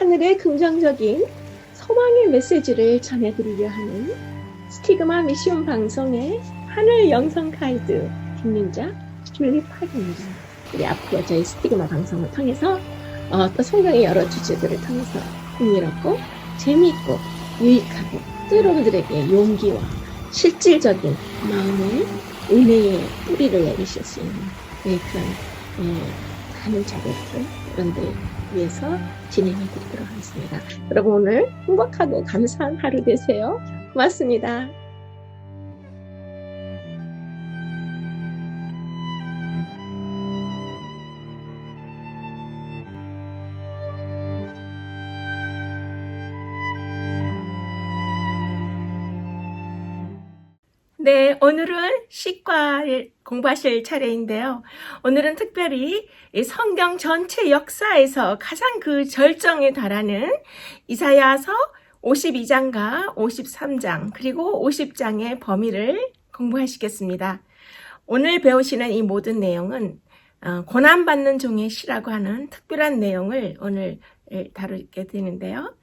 하늘의 긍정적인 소망의 메시지를 전해드리려 하는 스티그마 미션 방송의 하늘 영성 가이드 김민자 줄리 파입니다. 우리 앞으로 저희 스티그마 방송을 통해서 또 성경의 여러 주제들을 통해서 흥미롭고 재미있고 유익하고 또 여러분들에게 용기와 실질적인 마음의 은혜의 뿌리를 내리실 수 있는 그런 많은 자료들 그런 데 위해서 진행해 드리도록 하겠습니다. 여러분 오늘 행복하고 감사한 하루 되세요. 고맙습니다. 네, 오늘은 시과를 공부하실 차례인데요. 오늘은 특별히 이 성경 전체 역사에서 가장 그 절정에 달하는 이사야서 52장과 53장 그리고 50장의 범위를 공부하시겠습니다. 오늘 배우시는 이 모든 내용은 고난받는 종의 시라고 하는 특별한 내용을 오늘 다루게 되는데요.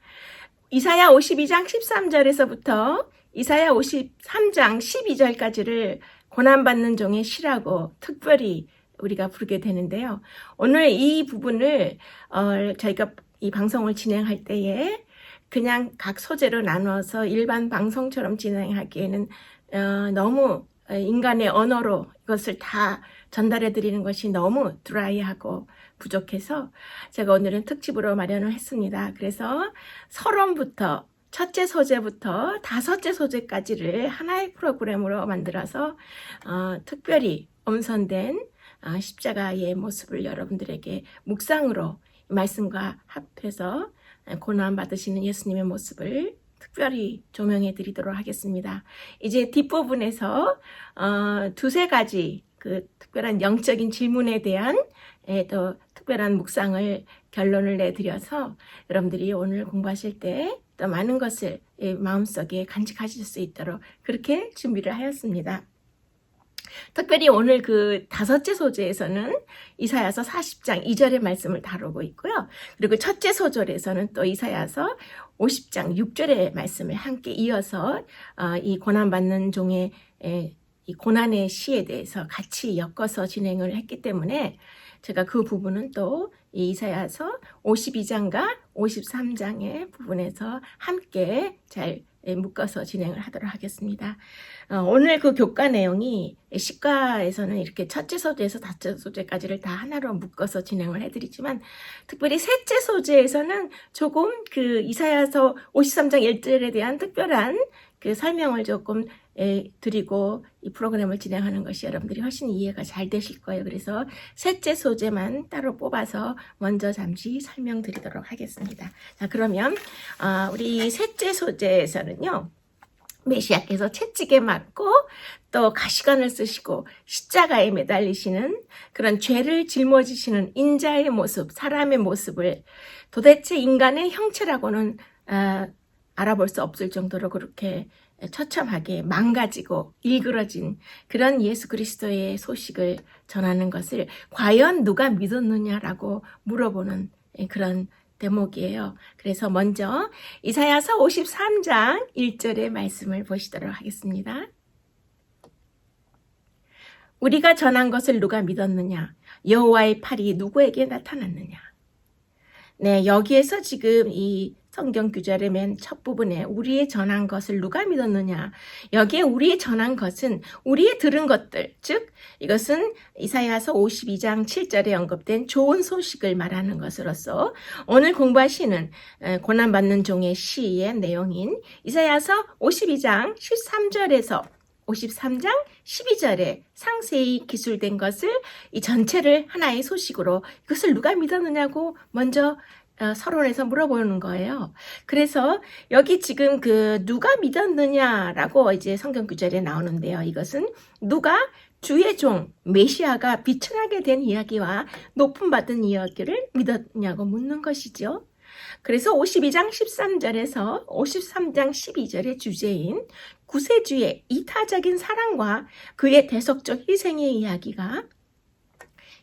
이사야 52장 13절에서부터 이사야 53장 12절까지를 고난받는 종의 시라고 특별히 우리가 부르게 되는데요. 오늘 이 부분을 저희가 이 방송을 진행할 때에 그냥 각 소재로 나누어서 일반 방송처럼 진행하기에는 너무 인간의 언어로 이것을 다 전달해 드리는 것이 너무 드라이하고 부족해서 제가 오늘은 특집으로 마련을 했습니다. 그래서 서론부터 첫째 소재부터 다섯째 소재까지를 하나의 프로그램으로 만들어서 특별히 엄선된 십자가의 모습을 여러분들에게 묵상으로 말씀과 합해서 고난받으시는 예수님의 모습을 특별히 조명해 드리도록 하겠습니다. 이제 뒷부분에서 두세 가지 그 특별한 영적인 질문에 대한 또 특별한 묵상을 결론을 내드려서 여러분들이 오늘 공부하실 때 또 많은 것을 마음속에 간직하실 수 있도록 그렇게 준비를 하였습니다. 특별히 오늘 그 다섯째 소재에서는 이사야서 40장 2절의 말씀을 다루고 있고요. 그리고 첫째 소절에서는 또 이사야서 50장 6절의 말씀을 함께 이어서 이 고난받는 종의 이 고난의 시에 대해서 같이 엮어서 진행을 했기 때문에 제가 그 부분은 또 이사야서 52장과 53장의 부분에서 함께 잘 묶어서 진행을 하도록 하겠습니다. 오늘 그 교과 내용이 시과에서는 이렇게 첫째 소재에서 다섯째 소재까지를 다 하나로 묶어서 진행을 해드리지만 특별히 셋째 소재에서는 조금 그 이사야서 53장 1절에 대한 특별한 그 설명을 조금 드리고 이 프로그램을 진행하는 것이 여러분들이 훨씬 이해가 잘 되실 거예요. 그래서 셋째 소재만 따로 뽑아서 먼저 잠시 설명드리도록 하겠습니다. 자, 그러면 우리 셋째 소재에서는요. 메시아께서 채찍에 맞고 또 가시관을 쓰시고 십자가에 매달리시는 그런 죄를 짊어지시는 인자의 모습, 사람의 모습을 도대체 인간의 형체라고는 알아볼 수 없을 정도로 그렇게 처참하게 망가지고 일그러진 그런 예수 그리스도의 소식을 전하는 것을 과연 누가 믿었느냐라고 물어보는 그런 대목이에요. 그래서 먼저 이사야서 53장 1절의 말씀을 보시도록 하겠습니다. 우리가 전한 것을 누가 믿었느냐? 여호와의 팔이 누구에게 나타났느냐? 네, 여기에서 지금 이 성경 구절의 맨 첫 부분에 우리의 전한 것을 누가 믿었느냐? 여기에 우리의 전한 것은 우리의 들은 것들, 즉 이것은 이사야서 52장 7절에 언급된 좋은 소식을 말하는 것으로서 오늘 공부하시는 고난받는 종의 시의 내용인 이사야서 52장 13절에서 53장 12절에 상세히 기술된 것을 이 전체를 하나의 소식으로 이것을 누가 믿었느냐고 먼저 서론에서 물어보는 거예요. 그래서 여기 지금 그 누가 믿었느냐라고 이제 성경 구절에 나오는데요. 이것은 누가 주의 종 메시아가 비천하게 된 이야기와 높임받은 이야기를 믿었냐고 묻는 것이죠. 그래서 52장 13절에서 53장 12절의 주제인 구세주의 이타적인 사랑과 그의 대속적 희생의 이야기가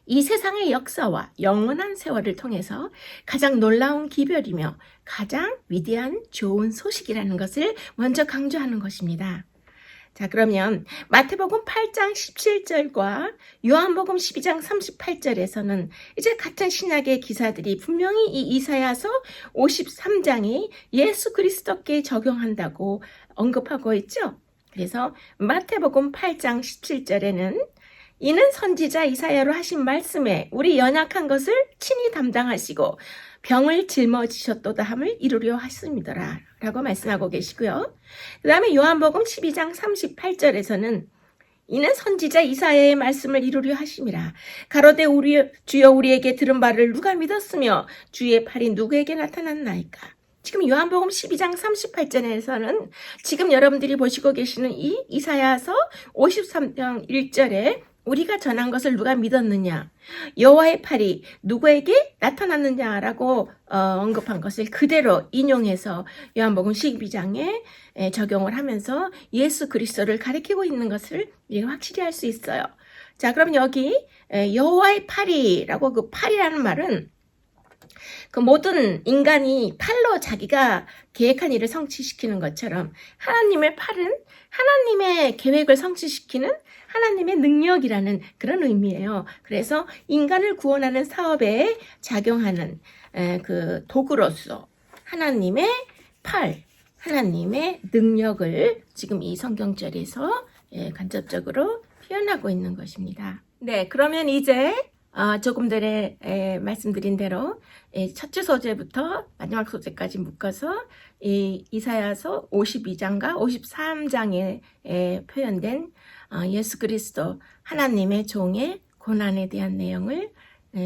이 세상의 역사와 영원한 세월을 통해서 가장 놀라운 기별이며 가장 위대한 좋은 소식이라는 것을 먼저 강조하는 것입니다. 자, 그러면 마태복음 8장 17절과 요한복음 12장 38절에서는 이제 같은 신약의 기사들이 분명히 이 이사야서 53장이 예수 그리스도께 적용한다고 언급하고 있죠. 그래서 마태복음 8장 17절에는 이는 선지자 이사야로 하신 말씀에 우리 연약한 것을 친히 담당하시고 병을 짊어지셨도다 함을 이루려 하십니다라 라고 말씀하고 계시고요. 그 다음에 요한복음 12장 38절에서는 이는 선지자 이사야의 말씀을 이루려 하심이라. 가로되 주여 우리에게 들은 바를 누가 믿었으며 주의 팔이 누구에게 나타났나이까. 지금 요한복음 12장 38절에서는 지금 여러분들이 보시고 계시는 이 이사야서 53장 1절에 우리가 전한 것을 누가 믿었느냐, 여호와의 팔이 누구에게 나타났느냐라고 언급한 것을 그대로 인용해서 요한복음 12장에 적용을 하면서 예수 그리스도를 가리키고 있는 것을 우리가 확실히 알 수 있어요. 자, 그럼 여기 여호와의 팔이라고 그 팔이라는 말은 그 모든 인간이 팔로 자기가 계획한 일을 성취시키는 것처럼 하나님의 팔은 하나님의 계획을 성취시키는 하나님의 능력이라는 그런 의미예요. 그래서 인간을 구원하는 사업에 작용하는 그 도구로서 하나님의 팔, 하나님의 능력을 지금 이 성경절에서 간접적으로 표현하고 있는 것입니다. 네, 그러면 이제 조금 전에 말씀드린 대로 첫째 소재부터 마지막 소재까지 묶어서 이 이사야서 52장과 53장에 표현된 예수 그리스도 하나님의 종의 고난에 대한 내용을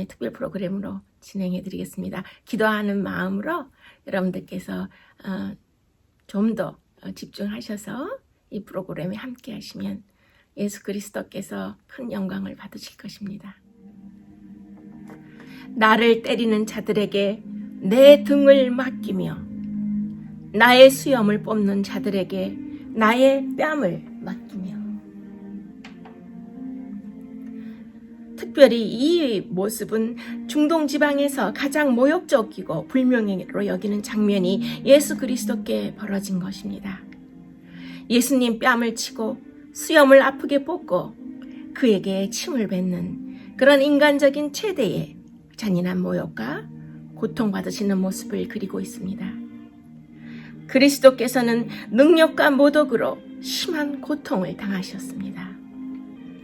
특별 프로그램으로 진행해 드리겠습니다. 기도하는 마음으로 여러분들께서 좀 더 집중하셔서 이 프로그램에 함께 하시면 예수 그리스도께서 큰 영광을 받으실 것입니다. 나를 때리는 자들에게 내 등을 맡기며 나의 수염을 뽑는 자들에게 나의 뺨을 맡기며. 특별히 이 모습은 중동 지방에서 가장 모욕적이고 불명예로 여기는 장면이 예수 그리스도께 벌어진 것입니다. 예수님 뺨을 치고 수염을 아프게 뽑고 그에게 침을 뱉는 그런 인간적인 최대의 잔인한 모욕과 고통받으시는 모습을 그리고 있습니다. 그리스도께서는 능력과 모독으로 심한 고통을 당하셨습니다.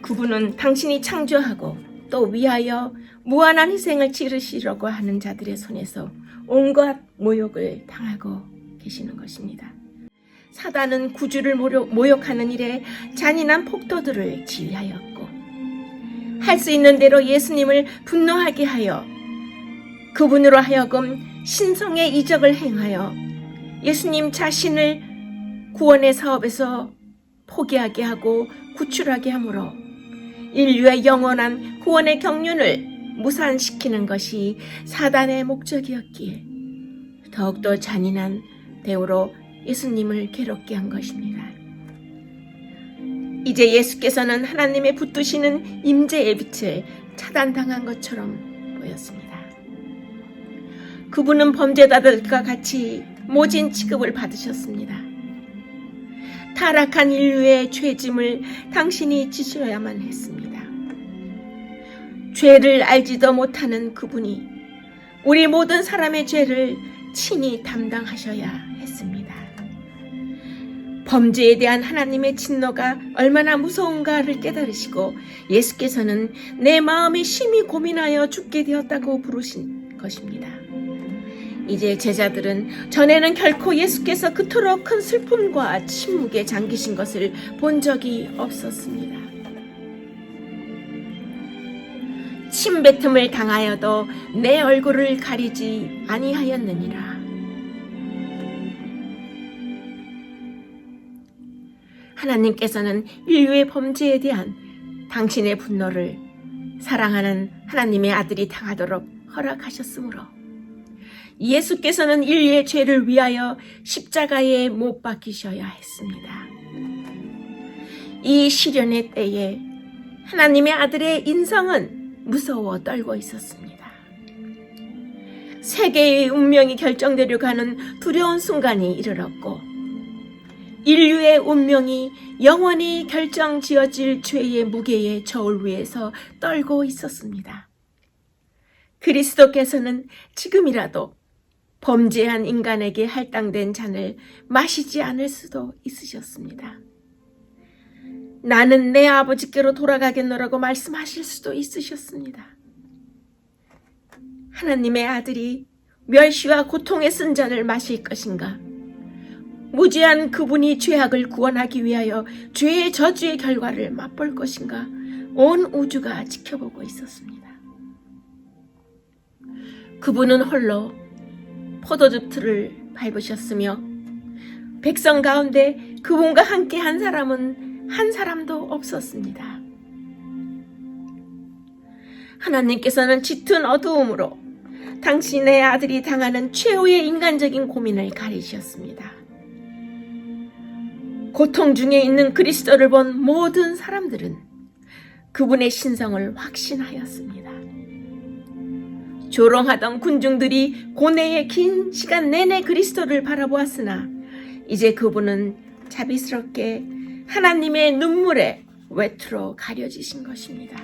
그분은 당신이 창조하고 또 위하여 무한한 희생을 치르시려고 하는 자들의 손에서 온갖 모욕을 당하고 계시는 것입니다. 사단은 구주를 모욕하는 일에 잔인한 폭도들을 지휘하였고 할 수 있는 대로 예수님을 분노하게 하여 그분으로 하여금 신성의 이적을 행하여 예수님 자신을 구원의 사업에서 포기하게 하고 구출하게 하므로 인류의 영원한 구원의 경륜을 무산시키는 것이 사단의 목적이었기에 더욱더 잔인한 대우로 예수님을 괴롭게 한 것입니다. 이제 예수께서는 하나님의 붙드시는 임재의 빛을 차단당한 것처럼 보였습니다. 그분은 범죄자들과 같이 모진 취급을 받으셨습니다. 타락한 인류의 죄짐을 당신이 지셔야만 했습니다. 죄를 알지도 못하는 그분이 우리 모든 사람의 죄를 친히 담당하셔야 했습니다. 범죄에 대한 하나님의 진노가 얼마나 무서운가를 깨달으시고 예수께서는 내 마음이 심히 고민하여 죽게 되었다고 부르신 것입니다. 이제 제자들은 전에는 결코 예수께서 그토록 큰 슬픔과 침묵에 잠기신 것을 본 적이 없었습니다. 침뱉음을 당하여도 내 얼굴을 가리지 아니하였느니라. 하나님께서는 인류의 범죄에 대한 당신의 분노를 사랑하는 하나님의 아들이 당하도록 허락하셨으므로 예수께서는 인류의 죄를 위하여 십자가에 못 박히셔야 했습니다. 이 시련의 때에 하나님의 아들의 인성은 무서워 떨고 있었습니다. 세계의 운명이 결정되려고 하는 두려운 순간이 이르렀고 인류의 운명이 영원히 결정지어질 죄의 무게의 저울 위에서 떨고 있었습니다. 그리스도께서는 지금이라도 범죄한 인간에게 할당된 잔을 마시지 않을 수도 있으셨습니다. 나는 내 아버지께로 돌아가겠노라고 말씀하실 수도 있으셨습니다. 하나님의 아들이 멸시와 고통의 쓴 잔을 마실 것인가? 무죄한 그분이 죄악을 구원하기 위하여 죄의 저주의 결과를 맛볼 것인가? 온 우주가 지켜보고 있었습니다. 그분은 홀로 포도즙 틀을 밟으셨으며 백성 가운데 그분과 함께 한 사람은 한 사람도 없었습니다. 하나님께서는 짙은 어두움으로 당신의 아들이 당하는 최후의 인간적인 고민을 가리셨습니다. 고통 중에 있는 그리스도를 본 모든 사람들은 그분의 신성을 확신하였습니다. 조롱하던 군중들이 고뇌의 긴 시간 내내 그리스도를 바라보았으나 이제 그분은 자비스럽게 하나님의 눈물에 외투로 가려지신 것입니다.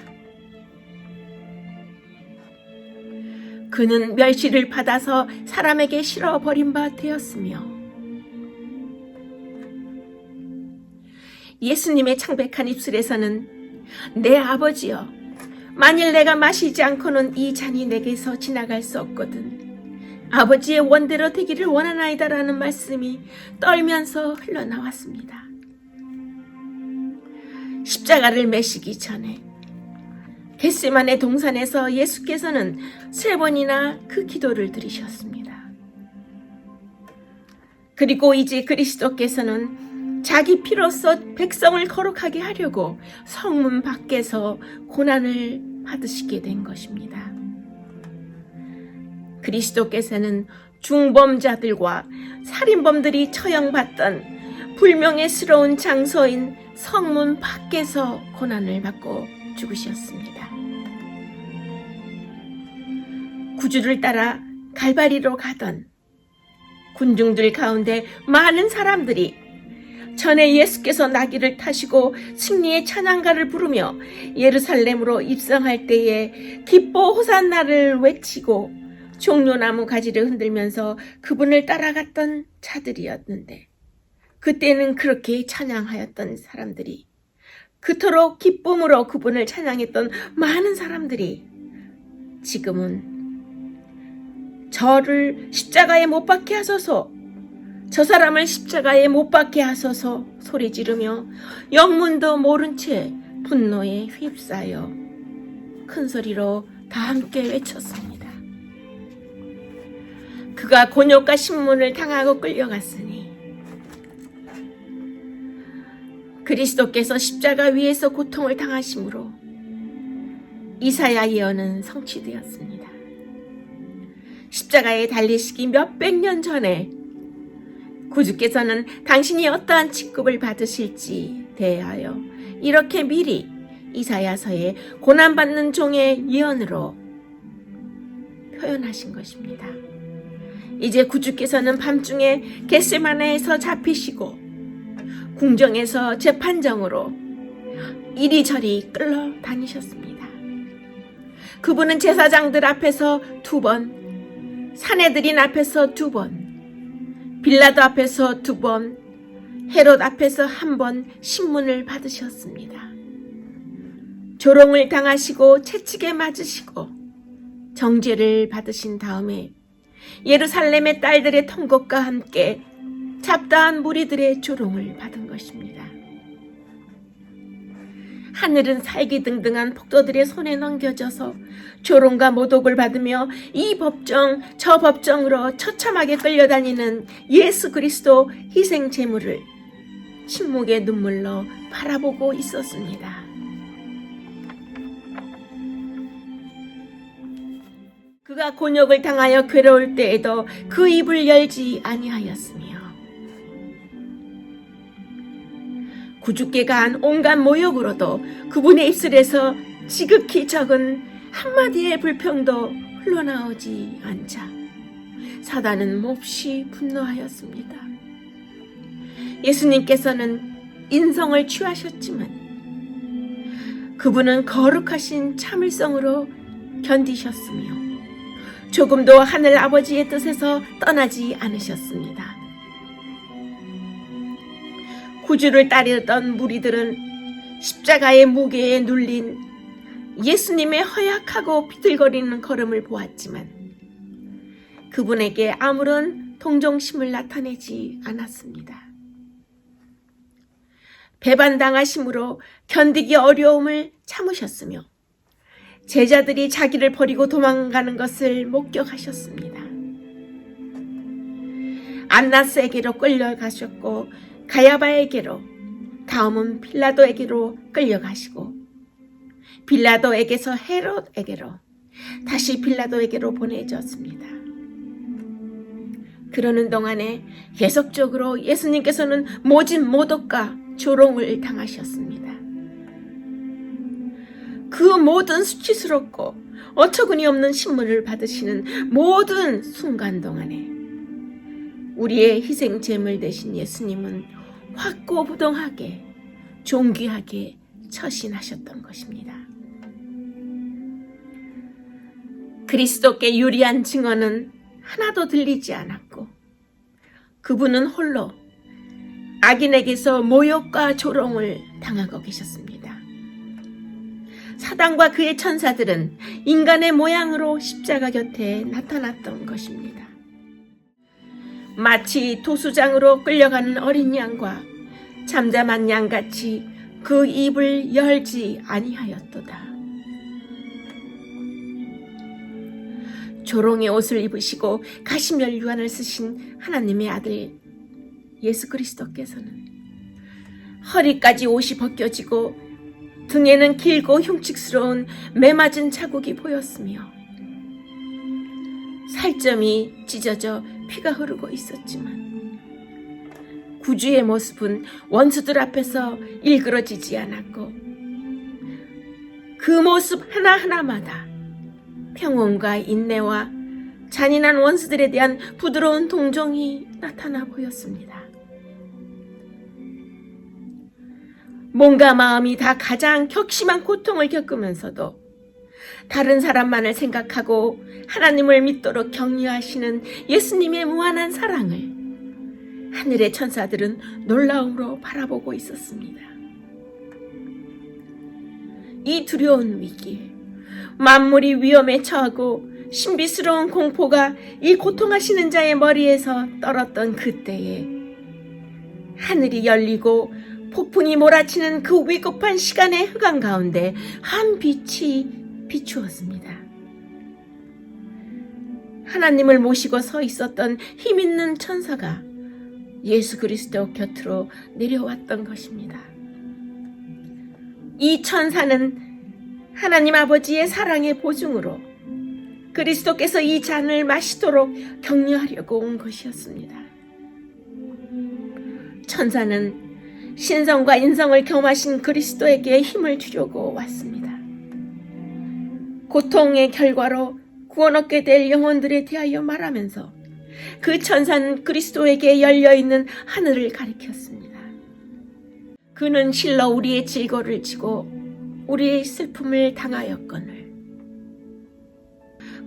그는 멸시를 받아서 사람에게 실어 버린 바 되었으며 예수님의 창백한 입술에서는 내 아버지여, 만일 내가 마시지 않고는 이 잔이 내게서 지나갈 수 없거든 아버지의 원대로 되기를 원하나이다라는 말씀이 떨면서 흘러나왔습니다. 십자가를 메시기 전에 겟세마네 동산에서 예수께서는 3번이나 그 기도를 드리셨습니다. 그리고 이제 그리스도께서는 자기 피로써 백성을 거룩하게 하려고 성문 밖에서 고난을 받으시게 된 것입니다. 그리스도께서는 중범자들과 살인범들이 처형받던 불명예스러운 장소인 성문 밖에서 고난을 받고 죽으셨습니다. 구주를 따라 갈바리로 가던 군중들 가운데 많은 사람들이 전에 예수께서 나귀를 타시고 승리의 찬양가를 부르며 예루살렘으로 입성할 때에 기뻐 호산나를 외치고 종려나무 가지를 흔들면서 그분을 따라갔던 자들이었는데 그때는 그렇게 찬양하였던 사람들이 그토록 기쁨으로 그분을 찬양했던 많은 사람들이 지금은 저를 십자가에 못 박게 하소서, 저 사람을 십자가에 못 박게 하소서 소리 지르며 영문도 모른 채 분노에 휩싸여 큰 소리로 다 함께 외쳤습니다. 그가 곤욕과 신문을 당하고 끌려갔으니 그리스도께서 십자가 위에서 고통을 당하심으로 이사야 예언은 성취되었습니다. 십자가에 달리시기 몇백 년 전에 구주께서는 당신이 어떠한 직급을 받으실지 대하여 이렇게 미리 이사야서에 고난받는 종의 예언으로 표현하신 것입니다. 이제 구주께서는 밤중에 겟세마네에서 잡히시고 궁정에서 재판정으로 이리저리 끌려다니셨습니다. 그분은 제사장들 앞에서 2번, 사내들인 앞에서 2번, 빌라도 앞에서 2번, 헤롯 앞에서 1번 신문을 받으셨습니다. 조롱을 당하시고 채찍에 맞으시고 정죄를 받으신 다음에 예루살렘의 딸들의 통곡과 함께 잡다한 무리들의 조롱을 받은 것입니다. 하늘은 살기등등한 폭도들의 손에 넘겨져서 조롱과 모독을 받으며 이 법정 저 법정으로 처참하게 끌려다니는 예수 그리스도 희생 제물을 침묵의 눈물로 바라보고 있었습니다. 그가 곤욕을 당하여 괴로울 때에도 그 입을 열지 아니하였으며 구주께가 한 온갖 모욕으로도 그분의 입술에서 지극히 적은 한마디의 불평도 흘러나오지 않자 사단은 몹시 분노하였습니다. 예수님께서는 인성을 취하셨지만 그분은 거룩하신 참을성으로 견디셨으며 조금도 하늘 아버지의 뜻에서 떠나지 않으셨습니다. 구주를 따르던 무리들은 십자가의 무게에 눌린 예수님의 허약하고 비틀거리는 걸음을 보았지만 그분에게 아무런 동정심을 나타내지 않았습니다. 배반당하심으로 견디기 어려움을 참으셨으며 제자들이 자기를 버리고 도망가는 것을 목격하셨습니다. 안나스에게로 끌려가셨고 가야바에게로, 다음은 빌라도에게로 끌려가시고 빌라도에게서 헤롯에게로, 다시 빌라도에게로 보내졌습니다. 그러는 동안에 계속적으로 예수님께서는 모진 모독과 조롱을 당하셨습니다. 그 모든 수치스럽고 어처구니 없는 신문을 받으시는 모든 순간 동안에 우리의 희생 제물 되신 예수님은 확고부동하게 존귀하게 처신하셨던 것입니다. 그리스도께 유리한 증언은 하나도 들리지 않았고 그분은 홀로 악인에게서 모욕과 조롱을 당하고 계셨습니다. 사단과 그의 천사들은 인간의 모양으로 십자가 곁에 나타났던 것입니다. 마치 도수장으로 끌려가는 어린 양과 잠잠한 양같이 그 입을 열지 아니하였도다. 조롱의 옷을 입으시고 가시멸 유관을 쓰신 하나님의 아들 예수 그리스도께서는 허리까지 옷이 벗겨지고 등에는 길고 흉측스러운 매맞은 자국이 보였으며 살점이 찢어져 피가 흐르고 있었지만 구주의 모습은 원수들 앞에서 일그러지지 않았고 그 모습 하나하나마다 평온과 인내와 잔인한 원수들에 대한 부드러운 동정이 나타나 보였습니다. 몸과 마음이 다 가장 격심한 고통을 겪으면서도 다른 사람만을 생각하고 하나님을 믿도록 격려하시는 예수님의 무한한 사랑을 하늘의 천사들은 놀라움으로 바라보고 있었습니다. 이 두려운 위기에 만물이 위험에 처하고 신비스러운 공포가 이 고통하시는 자의 머리에서 떨었던 그때에 하늘이 열리고 폭풍이 몰아치는 그 위급한 시간의 흑암 가운데 한 빛이 비추었습니다. 하나님을 모시고 서 있었던 힘있는 천사가 예수 그리스도 곁으로 내려왔던 것입니다. 이 천사는 하나님 아버지의 사랑의 보증으로 그리스도께서 이 잔을 마시도록 격려하려고 온 것이었습니다. 천사는 신성과 인성을 겸하신 그리스도에게 힘을 주려고 왔습니다. 고통의 결과로 구원 얻게 될 영혼들에 대하여 말하면서 그 천사는 그리스도에게 열려있는 하늘을 가리켰습니다. 그는 실로 우리의 질고를 지고 우리의 슬픔을 당하였거늘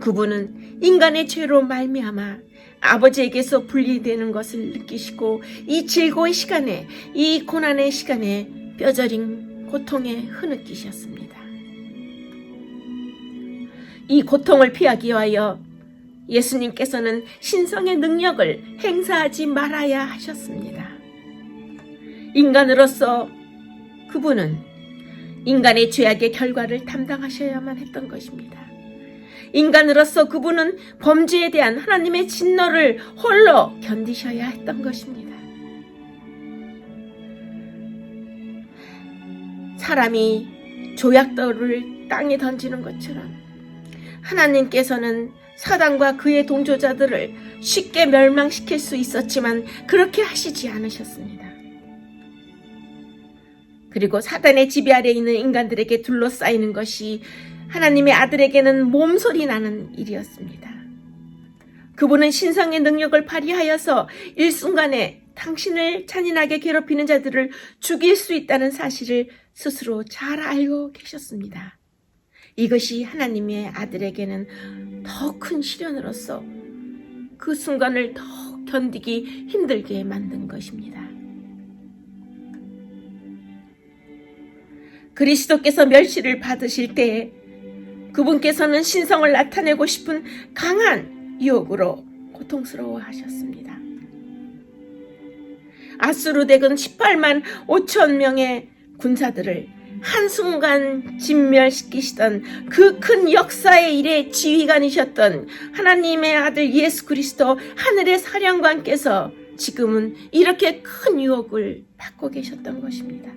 그분은 인간의 죄로 말미암아 아버지에게서 분리되는 것을 느끼시고 이 질고의 시간에, 이 고난의 시간에 뼈저린 고통에 흐느끼셨습니다. 이 고통을 피하기 위하여 예수님께서는 신성의 능력을 행사하지 말아야 하셨습니다. 인간으로서 그분은 인간의 죄악의 결과를 담당하셔야만 했던 것입니다. 인간으로서 그분은 범죄에 대한 하나님의 진노를 홀로 견디셔야 했던 것입니다. 사람이 조약돌을 땅에 던지는 것처럼 하나님께서는 사단과 그의 동조자들을 쉽게 멸망시킬 수 있었지만 그렇게 하시지 않으셨습니다. 그리고 사단의 지배 아래 있는 인간들에게 둘러싸이는 것이 하나님의 아들에게는 몸소리 나는 일이었습니다. 그분은 신성의 능력을 발휘하여서 일순간에 당신을 잔인하게 괴롭히는 자들을 죽일 수 있다는 사실을 스스로 잘 알고 계셨습니다. 이것이 하나님의 아들에게는 더 큰 시련으로서 그 순간을 더 견디기 힘들게 만든 것입니다. 그리스도께서 멸시를 받으실 때에 그분께서는 신성을 나타내고 싶은 강한 유혹으로 고통스러워 하셨습니다. 아수르 대군 18만 5천 명의 군사들을 한순간 진멸시키시던 그 큰 역사의 일의 지휘관이셨던 하나님의 아들 예수 그리스도 하늘의 사령관께서 지금은 이렇게 큰 유혹을 받고 계셨던 것입니다.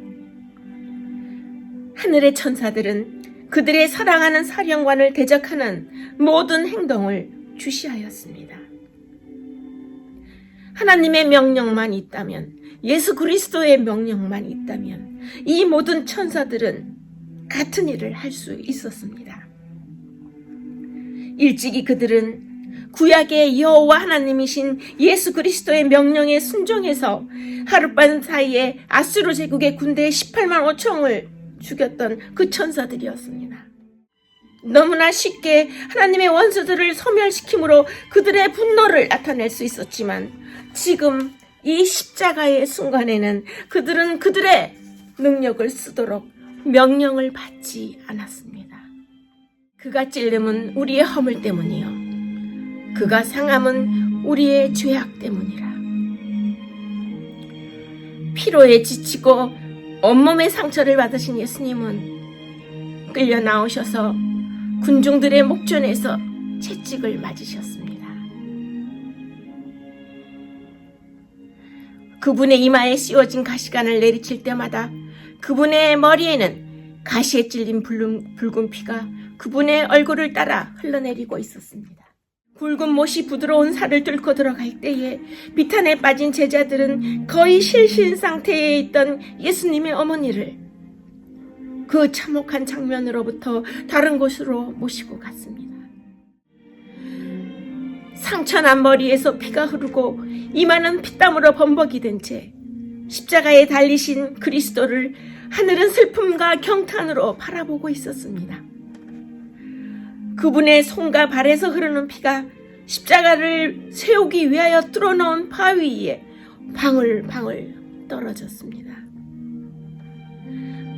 하늘의 천사들은 그들의 사랑하는 사령관을 대적하는 모든 행동을 주시하였습니다. 하나님의 명령만 있다면, 예수 그리스도의 명령만 있다면 이 모든 천사들은 같은 일을 할 수 있었습니다. 일찍이 그들은 구약의 여호와 하나님이신 예수 그리스도의 명령에 순종해서 하룻밤 사이에 아수르 제국의 군대 18만 5천을 죽였던 그 천사들이었습니다. 너무나 쉽게 하나님의 원수들을 소멸시킴으로 그들의 분노를 나타낼 수 있었지만 지금 이 십자가의 순간에는 그들은 그들의 능력을 쓰도록 명령을 받지 않았습니다. 그가 찔림은 우리의 허물 때문이요, 그가 상함은 우리의 죄악 때문이라. 피로에 지치고 온몸의 상처를 받으신 예수님은 끌려 나오셔서 군중들의 목전에서 채찍을 맞으셨습니다. 그분의 이마에 씌워진 가시관을 내리칠 때마다 그분의 머리에는 가시에 찔린 붉은 피가 그분의 얼굴을 따라 흘러내리고 있었습니다. 굵은 못이 부드러운 살을 뚫고 들어갈 때에 비탄에 빠진 제자들은 거의 실신 상태에 있던 예수님의 어머니를 그 참혹한 장면으로부터 다른 곳으로 모시고 갔습니다. 상처난 머리에서 피가 흐르고 이마는 피땀으로 범벅이 된 채 십자가에 달리신 그리스도를 하늘은 슬픔과 경탄으로 바라보고 있었습니다. 그분의 손과 발에서 흐르는 피가 십자가를 세우기 위하여 뚫어놓은 바위 위에 방울방울 떨어졌습니다.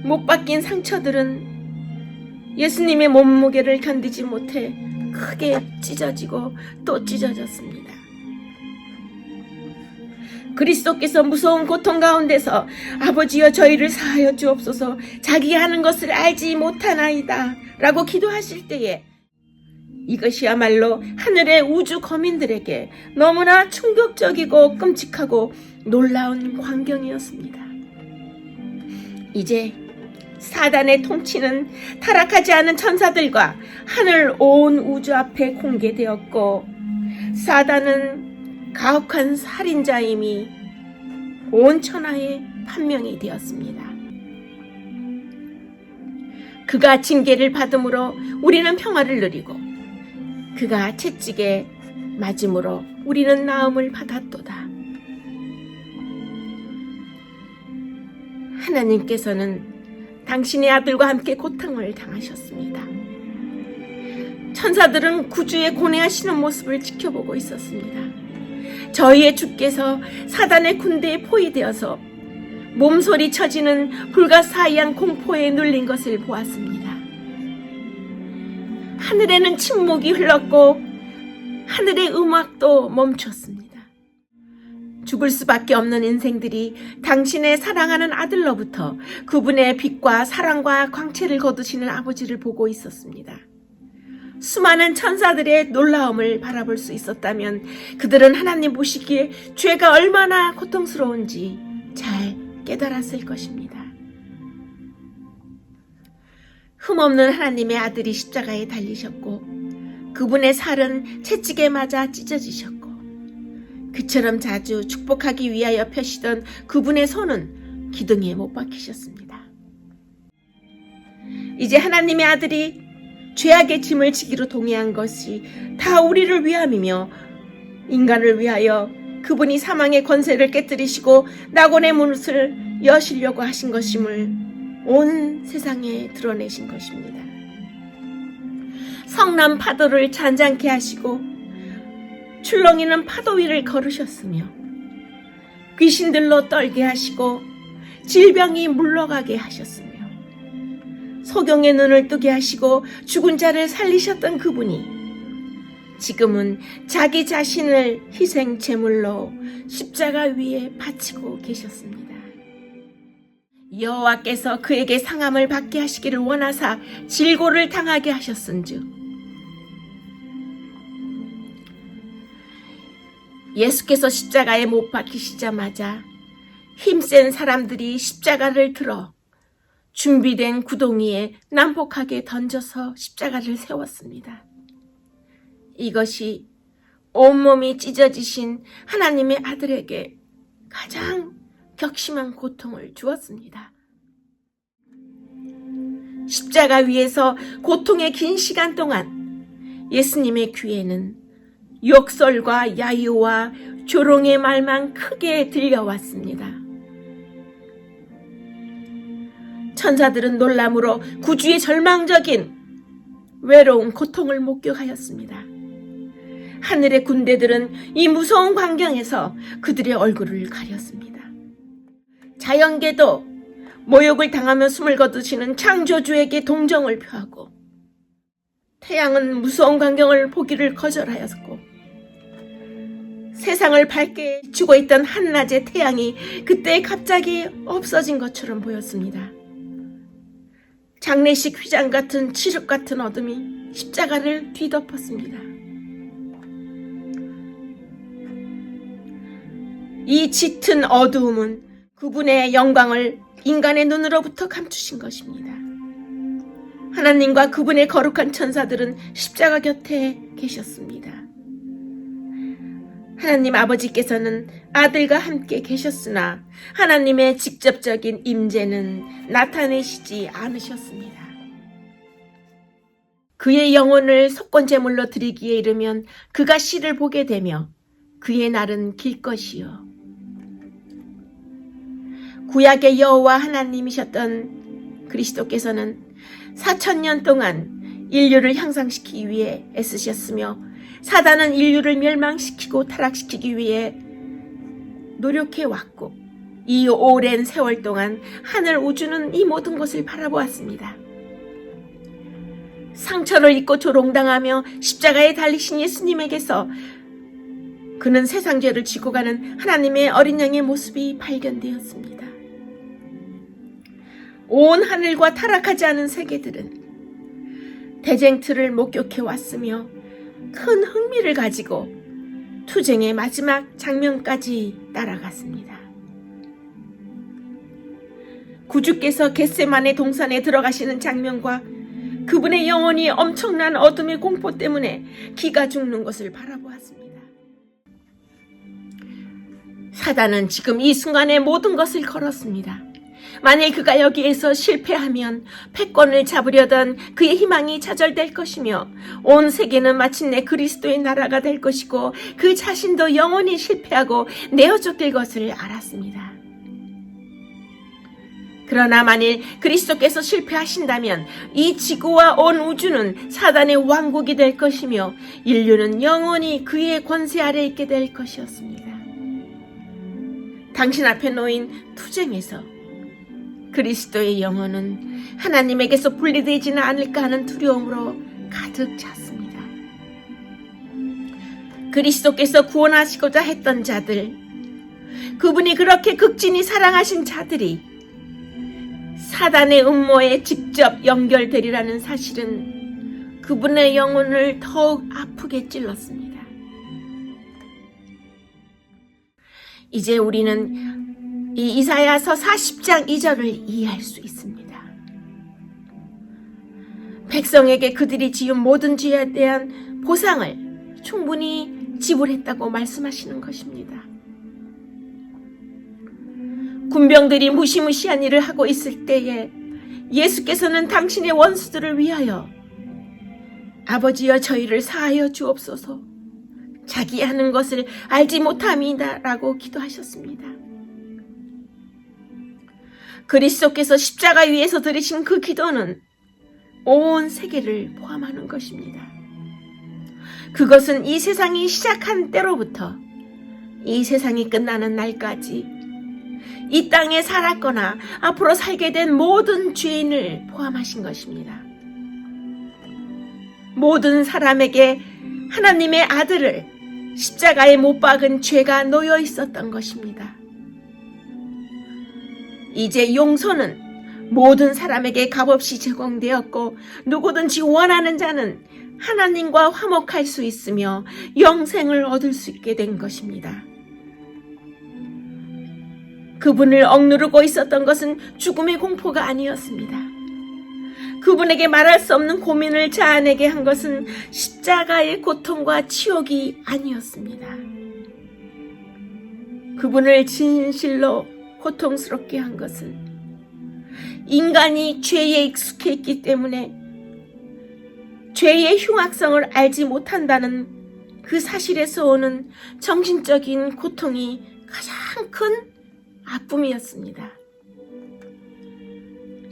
못 박힌 상처들은 예수님의 몸무게를 견디지 못해 크게 찢어지고 또 찢어졌습니다. 그리스도께서 무서운 고통 가운데서 아버지여 저희를 사하여 주옵소서, 자기가 하는 것을 알지 못하나이다 라고 기도하실 때에 이것이야말로 하늘의 우주 거민들에게 너무나 충격적이고 끔찍하고 놀라운 광경이었습니다. 이제 사단의 통치는 타락하지 않은 천사들과 하늘 온 우주 앞에 공개되었고, 사단은 가혹한 살인자임이 온 천하에 판명이 되었습니다. 그가 징계를 받음으로 우리는 평화를 누리고 그가 채찍에 맞음으로 우리는 나음을 받았도다. 하나님께서는 당신의 아들과 함께 고통을 당하셨습니다. 천사들은 구주의 고뇌하시는 모습을 지켜보고 있었습니다. 저희의 주께서 사단의 군대에 포위되어서 몸소리 쳐지는 불가사의한 공포에 눌린 것을 보았습니다. 하늘에는 침묵이 흘렀고 하늘의 음악도 멈췄습니다. 죽을 수밖에 없는 인생들이 당신의 사랑하는 아들로부터 그분의 빛과 사랑과 광채를 거두시는 아버지를 보고 있었습니다. 수많은 천사들의 놀라움을 바라볼 수 있었다면 그들은 하나님 보시기에 죄가 얼마나 고통스러운지 잘 깨달았을 것입니다. 흠없는 하나님의 아들이 십자가에 달리셨고 그분의 살은 채찍에 맞아 찢어지셨고 그처럼 자주 축복하기 위하여 펴시던 그분의 손은 기둥에 못 박히셨습니다. 이제 하나님의 아들이 죄악의 짐을 지기로 동의한 것이 다 우리를 위함이며 인간을 위하여 그분이 사망의 권세를 깨뜨리시고 낙원의 문을 여시려고 하신 것임을 온 세상에 드러내신 것입니다. 성난 파도를 잔잔케 하시고 출렁이는 파도 위를 걸으셨으며 귀신들로 떨게 하시고 질병이 물러가게 하셨으며 소경의 눈을 뜨게 하시고 죽은 자를 살리셨던 그분이 지금은 자기 자신을 희생 제물로 십자가 위에 바치고 계셨습니다. 여호와께서 그에게 상함을 받게 하시기를 원하사 질고를 당하게 하셨은즉 예수께서 십자가에 못 박히시자마자 힘센 사람들이 십자가를 들어 준비된 구덩이에 난폭하게 던져서 십자가를 세웠습니다. 이것이 온몸이 찢어지신 하나님의 아들에게 가장 격심한 고통을 주었습니다. 십자가 위에서 고통의 긴 시간 동안 예수님의 귀에는 욕설과 야유와 조롱의 말만 크게 들려왔습니다. 천사들은 놀람으로 구주의 절망적인 외로운 고통을 목격하였습니다. 하늘의 군대들은 이 무서운 광경에서 그들의 얼굴을 가렸습니다. 자연계도 모욕을 당하며 숨을 거두시는 창조주에게 동정을 표하고 태양은 무서운 광경을 보기를 거절하였고 세상을 밝게 비추고 있던 한낮의 태양이 그때 갑자기 없어진 것처럼 보였습니다. 장례식 휘장 같은 칠흑 같은 어둠이 십자가를 뒤덮었습니다. 이 짙은 어두움은 그분의 영광을 인간의 눈으로부터 감추신 것입니다. 하나님과 그분의 거룩한 천사들은 십자가 곁에 계셨습니다. 하나님 아버지께서는 아들과 함께 계셨으나 하나님의 직접적인 임재는 나타내시지 않으셨습니다. 그의 영혼을 속건제물로 드리기에 이르면 그가 씨를 보게 되며 그의 날은 길 것이요. 구약의 여호와 하나님이셨던 그리스도께서는 4000년 동안 인류를 향상시키기 위해 애쓰셨으며 사단은 인류를 멸망시키고 타락시키기 위해 노력해왔고 이 오랜 세월 동안 하늘 우주는 이 모든 것을 바라보았습니다. 상처를 입고 조롱당하며 십자가에 달리신 예수님에게서 그는 세상 죄를 지고 가는 하나님의 어린 양의 모습이 발견되었습니다. 온 하늘과 타락하지 않은 세계들은 대쟁틀을 목격해 왔으며 큰 흥미를 가지고 투쟁의 마지막 장면까지 따라갔습니다. 구주께서 겟세마네 동산에 들어가시는 장면과 그분의 영혼이 엄청난 어둠의 공포 때문에 기가 죽는 것을 바라보았습니다. 사단은 지금 이 순간에 모든 것을 걸었습니다. 만일 그가 여기에서 실패하면 패권을 잡으려던 그의 희망이 좌절될 것이며 온 세계는 마침내 그리스도의 나라가 될 것이고 그 자신도 영원히 실패하고 내어 쫓길 것을 알았습니다. 그러나 만일 그리스도께서 실패하신다면 이 지구와 온 우주는 사단의 왕국이 될 것이며 인류는 영원히 그의 권세 아래 있게 될 것이었습니다. 당신 앞에 놓인 투쟁에서 그리스도의 영혼은 하나님에게서 분리되지는 않을까 하는 두려움으로 가득 찼습니다. 그리스도께서 구원하시고자 했던 자들, 그분이 그렇게 극진히 사랑하신 자들이 사단의 음모에 직접 연결되리라는 사실은 그분의 영혼을 더욱 아프게 찔렀습니다. 이제 우리는 이 이사야서 40장 2절을 이해할 수 있습니다. 백성에게 그들이 지은 모든 죄에 대한 보상을 충분히 지불했다고 말씀하시는 것입니다. 군병들이 무시무시한 일을 하고 있을 때에 예수께서는 당신의 원수들을 위하여 아버지여 저희를 사하여 주옵소서. 자기 하는 것을 알지 못함이다 라고 기도하셨습니다. 그리스도께서 십자가 위에서 드리신 그 기도는 온 세계를 포함하는 것입니다. 그것은 이 세상이 시작한 때로부터 이 세상이 끝나는 날까지 이 땅에 살았거나 앞으로 살게 된 모든 죄인을 포함하신 것입니다. 모든 사람에게 하나님의 아들을 십자가에 못 박은 죄가 놓여 있었던 것입니다. 이제 용서는 모든 사람에게 값없이 제공되었고 누구든지 원하는 자는 하나님과 화목할 수 있으며 영생을 얻을 수 있게 된 것입니다. 그분을 억누르고 있었던 것은 죽음의 공포가 아니었습니다. 그분에게 말할 수 없는 고민을 자아내게 한 것은 십자가의 고통과 치욕이 아니었습니다. 그분을 진실로 고통스럽게 한 것은 인간이 죄에 익숙해 있기 때문에 죄의 흉악성을 알지 못한다는 그 사실에서 오는 정신적인 고통이 가장 큰 아픔이었습니다.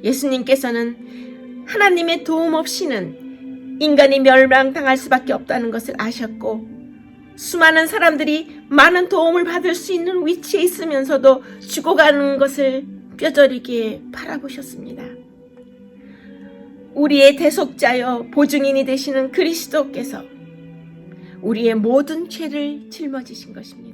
예수님께서는 하나님의 도움 없이는 인간이 멸망당할 수밖에 없다는 것을 아셨고 수많은 사람들이 많은 도움을 받을 수 있는 위치에 있으면서도 죽어가는 것을 뼈저리게 바라보셨습니다. 우리의 대속자여 보증인이 되시는 그리스도께서 우리의 모든 죄를 짊어지신 것입니다.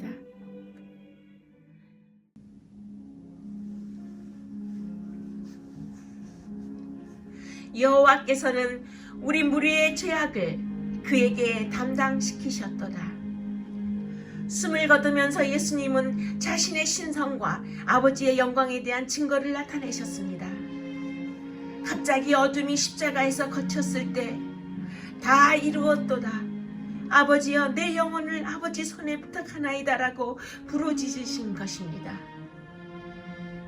여호와께서는 우리 무리의 죄악을 그에게 담당시키셨도다. 숨을 거두면서 예수님은 자신의 신성과 아버지의 영광에 대한 증거를 나타내셨습니다. 갑자기 어둠이 십자가에서 거쳤을 때 다 이루었도다. 아버지여 내 영혼을 아버지 손에 부탁하나이다라고 부르짖으신 것입니다.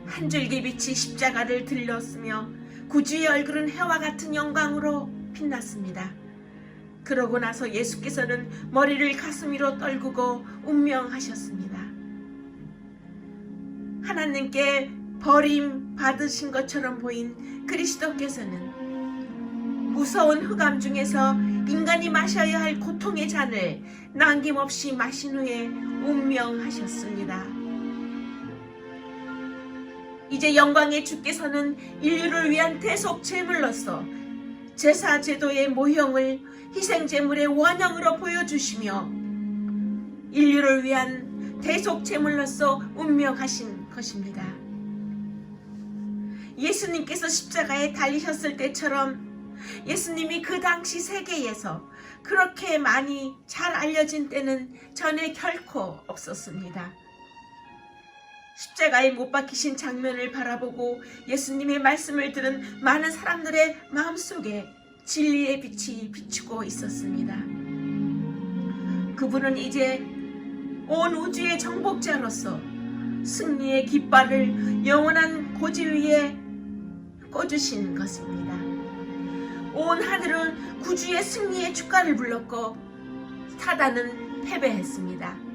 한 줄기 빛이 십자가를 들렀으며 구주의 얼굴은 해와 같은 영광으로 빛났습니다. 그러고 나서 예수께서는 머리를 가슴 위로 떨구고 운명하셨습니다. 하나님께 버림받으신 것처럼 보인 그리스도께서는 무서운 흑암 중에서 인간이 마셔야 할 고통의 잔을 남김없이 마신 후에 운명하셨습니다. 이제 영광의 주께서는 인류를 위한 대속 제물로서 제사 제도의 모형을 희생 제물의 원형으로 보여주시며 인류를 위한 대속 제물로서 운명하신 것입니다. 예수님께서 십자가에 달리셨을 때처럼 예수님이 그 당시 세계에서 그렇게 많이 잘 알려진 때는 전에 결코 없었습니다. 십자가에 못 박히신 장면을 바라보고 예수님의 말씀을 들은 많은 사람들의 마음속에 진리의 빛이 비추고 있었습니다. 그분은 이제 온 우주의 정복자로서 승리의 깃발을 영원한 고지 위에 꽂으신 것입니다. 온 하늘은 구주의 승리의 축가를 불렀고 사단은 패배했습니다.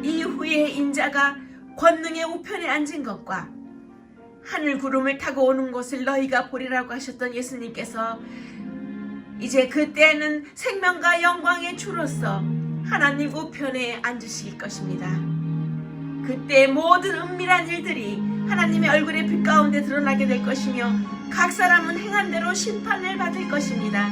이후에 인자가 권능의 우편에 앉은 것과 하늘 구름을 타고 오는 것을 너희가 보리라고 하셨던 예수님께서 이제 그때는 생명과 영광의 주로서 하나님 우편에 앉으실 것입니다. 그때 모든 은밀한 일들이 하나님의 얼굴의 빛 가운데 드러나게 될 것이며 각 사람은 행한 대로 심판을 받을 것입니다.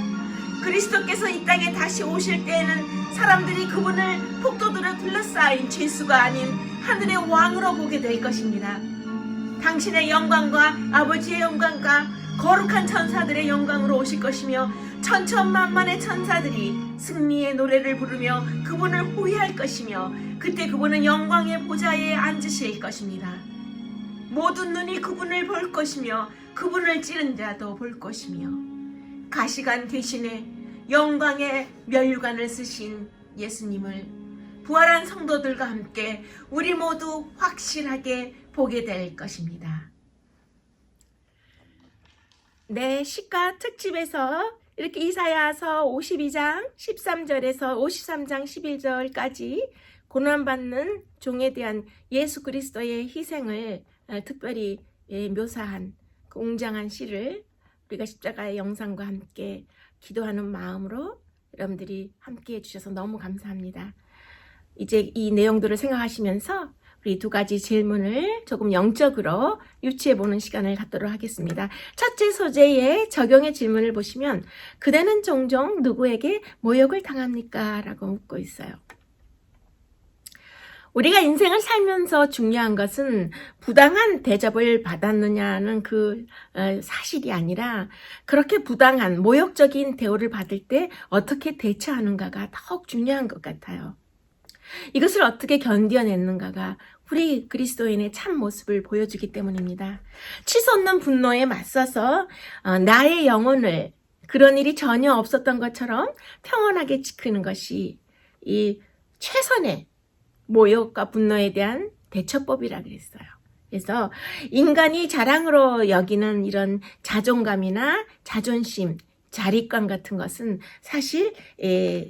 그리스도께서 이 땅에 다시 오실 때에는 사람들이 그분을 폭도들을 둘러싸인 죄수가 아닌 하늘의 왕으로 보게 될 것입니다. 당신의 영광과 아버지의 영광과 거룩한 천사들의 영광으로 오실 것이며 천천만만의 천사들이 승리의 노래를 부르며 그분을 호위할 것이며 그때 그분은 영광의 보좌에 앉으실 것입니다. 모든 눈이 그분을 볼 것이며 그분을 찌른 자도 볼 것이며 가시관 대신에 영광의 면류관을 쓰신 예수님을 부활한 성도들과 함께 우리 모두 확실하게 보게 될 것입니다. 네, 시가 특집에서 이렇게 이사야서 52장 13절에서 53장 11절까지 고난받는 종에 대한 예수 그리스도의 희생을 특별히 묘사한 그 웅장한 시를 우리가 십자가의 영상과 함께 기도하는 마음으로 여러분들이 함께 해주셔서 너무 감사합니다. 이제 이 내용들을 생각하시면서 우리 두 가지 질문을 조금 영적으로 유추해보는 시간을 갖도록 하겠습니다. 첫째 소재의 적용의 질문을 보시면 그대는 종종 누구에게 모욕을 당합니까? 라고 묻고 있어요. 우리가 인생을 살면서 중요한 것은 부당한 대접을 받았느냐는 그 사실이 아니라 그렇게 부당한 모욕적인 대우를 받을 때 어떻게 대처하는가가 더욱 중요한 것 같아요. 이것을 어떻게 견뎌냈는가가 우리 그리스도인의 참 모습을 보여주기 때문입니다. 치솟는 분노에 맞서서 나의 영혼을 그런 일이 전혀 없었던 것처럼 평온하게 지키는 것이 이 최선의 모욕과 분노에 대한 대처법이라 그랬어요. 그래서 인간이 자랑으로 여기는 이런 자존감이나 자존심, 자립감 같은 것은 사실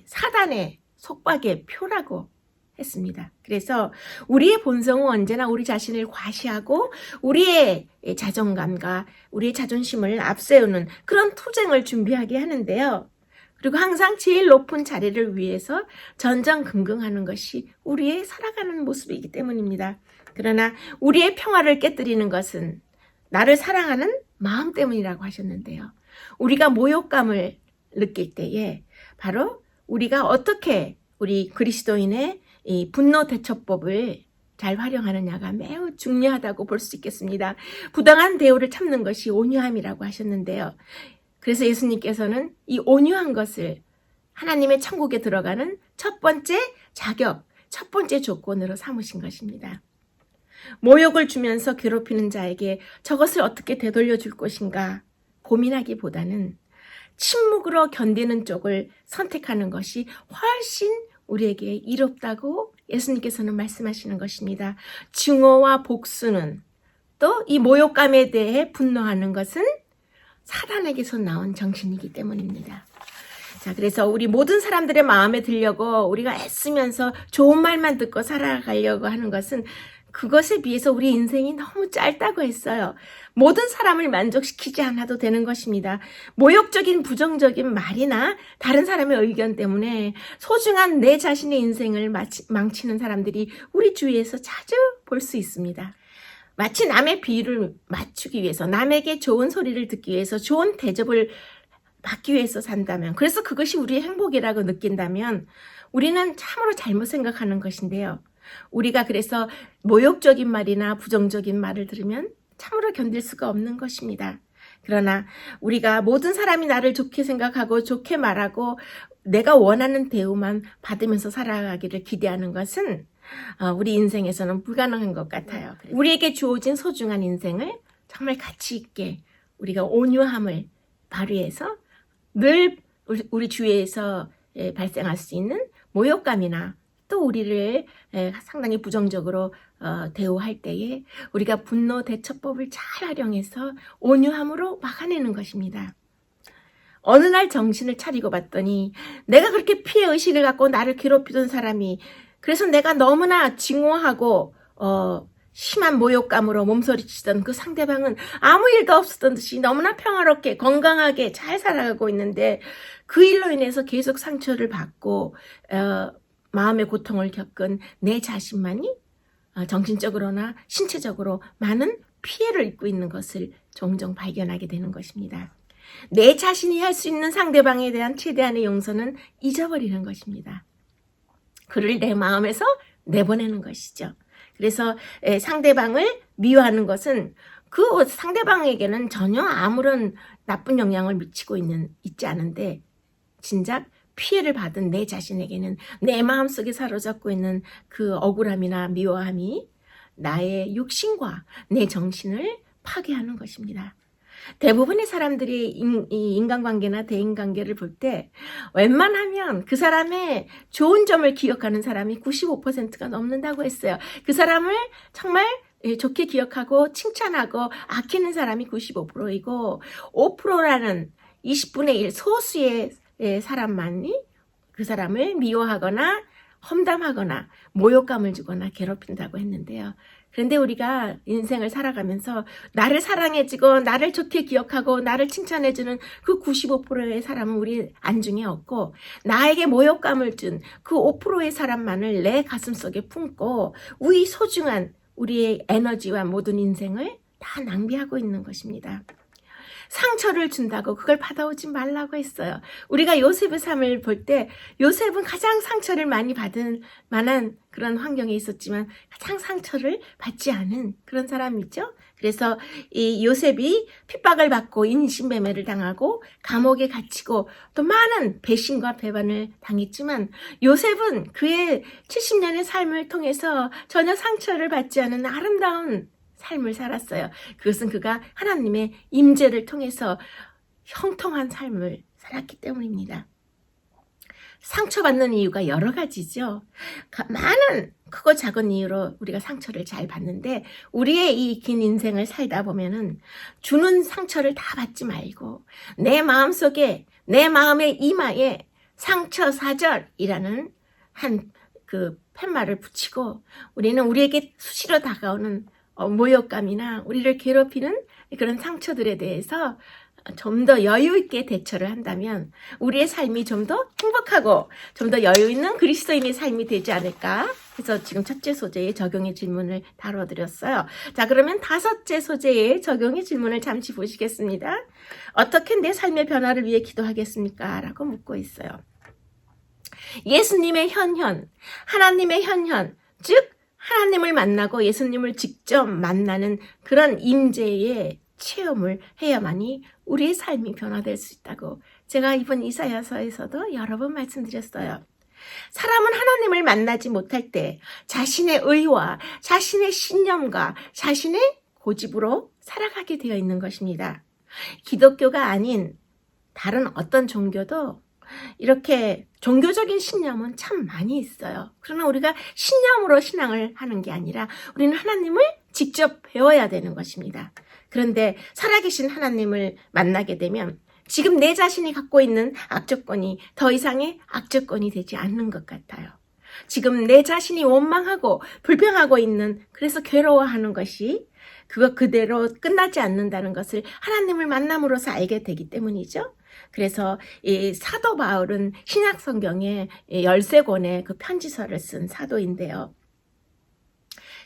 사단의 속박의 표라고 했습니다. 그래서 우리의 본성은 언제나 우리 자신을 과시하고 우리의 자존감과 우리의 자존심을 앞세우는 그런 투쟁을 준비하게 하는데요. 그리고 항상 제일 높은 자리를 위해서 전전긍긍하는 것이 우리의 살아가는 모습이기 때문입니다. 그러나 우리의 평화를 깨뜨리는 것은 나를 사랑하는 마음 때문이라고 하셨는데요. 우리가 모욕감을 느낄 때에 바로 우리가 어떻게 우리 그리스도인의 이 분노 대처법을 잘 활용하느냐가 매우 중요하다고 볼 수 있겠습니다. 부당한 대우를 참는 것이 온유함이라고 하셨는데요. 그래서 예수님께서는 이 온유한 것을 하나님의 천국에 들어가는 첫 번째 자격, 첫 번째 조건으로 삼으신 것입니다. 모욕을 주면서 괴롭히는 자에게 저것을 어떻게 되돌려 줄 것인가 고민하기보다는 침묵으로 견디는 쪽을 선택하는 것이 훨씬 우리에게 이롭다고 예수님께서는 말씀하시는 것입니다. 증오와 복수는 또 이 모욕감에 대해 분노하는 것은 사단에게서 나온 정신이기 때문입니다. 자, 그래서 우리 모든 사람들의 마음에 들려고 우리가 애쓰면서 좋은 말만 듣고 살아가려고 하는 것은 그것에 비해서 우리 인생이 너무 짧다고 했어요. 모든 사람을 만족시키지 않아도 되는 것입니다. 모욕적인 부정적인 말이나 다른 사람의 의견 때문에 소중한 내 자신의 인생을 망치는 사람들이 우리 주위에서 자주 볼 수 있습니다. 마치 남의 비유를 맞추기 위해서, 남에게 좋은 소리를 듣기 위해서, 좋은 대접을 받기 위해서 산다면, 그래서 그것이 우리의 행복이라고 느낀다면 우리는 참으로 잘못 생각하는 것인데요. 우리가 그래서 모욕적인 말이나 부정적인 말을 들으면 참으로 견딜 수가 없는 것입니다. 그러나 우리가 모든 사람이 나를 좋게 생각하고 좋게 말하고 내가 원하는 대우만 받으면서 살아가기를 기대하는 것은 우리 인생에서는 불가능한 것 같아요. 우리에게 주어진 소중한 인생을 정말 가치 있게 우리가 온유함을 발휘해서 늘 우리 주위에서 발생할 수 있는 모욕감이나 또 우리를 상당히 부정적으로 대우할 때에 우리가 분노 대처법을 잘 활용해서 온유함으로 막아내는 것입니다. 어느 날 정신을 차리고 봤더니 내가 그렇게 피해 의식을 갖고 나를 괴롭히던 사람이, 그래서 내가 너무나 증오하고 심한 모욕감으로 몸서리치던 그 상대방은 아무 일도 없었던 듯이 너무나 평화롭게 건강하게 잘 살아가고 있는데 그 일로 인해서 계속 상처를 받고 마음의 고통을 겪은 내 자신만이 정신적으로나 신체적으로 많은 피해를 입고 있는 것을 종종 발견하게 되는 것입니다. 내 자신이 할 수 있는 상대방에 대한 최대한의 용서는 잊어버리는 것입니다. 그를 내 마음에서 내보내는 것이죠. 그래서 상대방을 미워하는 것은 그 상대방에게는 전혀 아무런 나쁜 영향을 미치고 있지 않은데 진작 피해를 받은 내 자신에게는 내 마음속에 사로잡고 있는 그 억울함이나 미워함이 나의 육신과 내 정신을 파괴하는 것입니다. 대부분의 사람들이 인간관계나 대인관계를 볼 때 웬만하면 그 사람의 좋은 점을 기억하는 사람이 95%가 넘는다고 했어요. 그 사람을 정말 좋게 기억하고 칭찬하고 아끼는 사람이 95%이고 5%라는 20분의 1 소수의 사람만이 그 사람을 미워하거나 험담하거나 모욕감을 주거나 괴롭힌다고 했는데요. 그런데 우리가 인생을 살아가면서 나를 사랑해주고 나를 좋게 기억하고 나를 칭찬해주는 그 95%의 사람은 우리 안중에 없고, 나에게 모욕감을 준 그 5%의 사람만을 내 가슴속에 품고 우리 소중한 우리의 에너지와 모든 인생을 다 낭비하고 있는 것입니다. 상처를 준다고 그걸 받아오지 말라고 했어요. 우리가 요셉의 삶을 볼 때 요셉은 가장 상처를 많이 받은 만한 그런 환경에 있었지만 가장 상처를 받지 않은 그런 사람이죠. 그래서 이 요셉이 핍박을 받고 인신매매를 당하고 감옥에 갇히고 또 많은 배신과 배반을 당했지만, 요셉은 그의 70년의 삶을 통해서 전혀 상처를 받지 않은 아름다운 삶을 살았어요. 그것은 그가 하나님의 임재를 통해서 형통한 삶을 살았기 때문입니다. 상처받는 이유가 여러 가지죠. 많은 크고 작은 이유로 우리가 상처를 잘 받는데, 우리의 이 긴 인생을 살다 보면은 주는 상처를 다 받지 말고 내 마음속에, 내 마음의 이마에 상처사절이라는 한 그 팻말을 붙이고, 우리는 우리에게 수시로 다가오는 모욕감이나 우리를 괴롭히는 그런 상처들에 대해서 좀 더 여유 있게 대처를 한다면 우리의 삶이 좀 더 행복하고 좀 더 여유 있는 그리스도인의 삶이 되지 않을까 해서 지금 첫째 소재의 적용의 질문을 다뤄드렸어요. 자, 그러면 다섯째 소재의 적용의 질문을 잠시 보시겠습니다. 어떻게 내 삶의 변화를 위해 기도하겠습니까? 라고 묻고 있어요. 예수님의 현현, 하나님의 현현, 즉 하나님을 만나고 예수님을 직접 만나는 그런 임재의 체험을 해야만이 우리의 삶이 변화될 수 있다고 제가 이번 이사야서에서도 여러 번 말씀드렸어요. 사람은 하나님을 만나지 못할 때 자신의 의와 자신의 신념과 자신의 고집으로 살아가게 되어 있는 것입니다. 기독교가 아닌 다른 어떤 종교도 이렇게 종교적인 신념은 참 많이 있어요. 그러나 우리가 신념으로 신앙을 하는 게 아니라 우리는 하나님을 직접 배워야 되는 것입니다. 그런데 살아계신 하나님을 만나게 되면 지금 내 자신이 갖고 있는 악조건이 더 이상의 악조건이 되지 않는 것 같아요. 지금 내 자신이 원망하고 불평하고 있는, 그래서 괴로워하는 것이 그거 그대로 끝나지 않는다는 것을 하나님을 만남으로써 알게 되기 때문이죠. 그래서 이 사도 바울은 신약 성경에 13권의 그 편지서를 쓴 사도인데요.